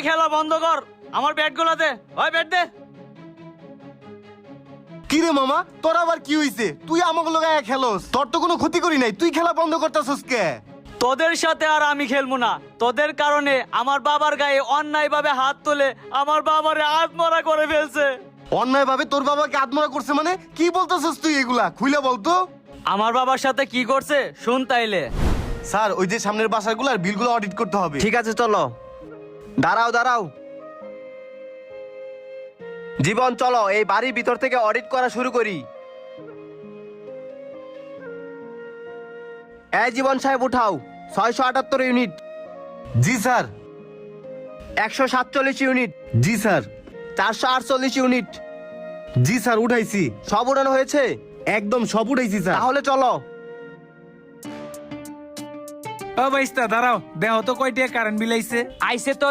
খেলা বন্ধ কর, আমার ব্যাট গুলা দে। ওই ব্যাট দে। কি রে মামা, তোর আবার কি হইছে? তুই আমাকে লগায় খেলোস, তোর তো কোনো ক্ষতি করি নাই, তুই খেলা বন্ধ করতেছস কে? তোদের সাথে আর আমি খেলবো না। তোদের কারণে আমার বাবার গায়ে অন্যায় ভাবে হাত তুলে আমার বাবারে আত্মহত্যা করে ফেলছে। অন্যায় ভাবে তোর বাবাকে আত্মহত্যা করছে মানে? কি বলতেছস তুই এগুলা? খুইলা বলতো। আমার বাবার সাথে কি করছে শুন তাইলে। স্যার, ওই যে সামনের বাসাগুলার বিলগুলো অডিট করতে হবে। ঠিক আছে চলো। দাঁড়াও দাঁড়াও, জীবন চলো এই বাড়ির ভিতর থেকে অডিট করা শুরু করি। এই জীবন সাহেব উঠাও, 678 ইউনিট, জি স্যার। 147 ইউনিট, জি স্যার। 448 ইউনিট। জি স্যার, উঠাইছি। সব উড়ানো হয়েছে? একদম সব উঠাইছি স্যার। তাহলে চলো। ও ভাইস্তা দাঁড়াও, দেহ তো কয়টা কারেন্ট বিল আইছে? আইসে তো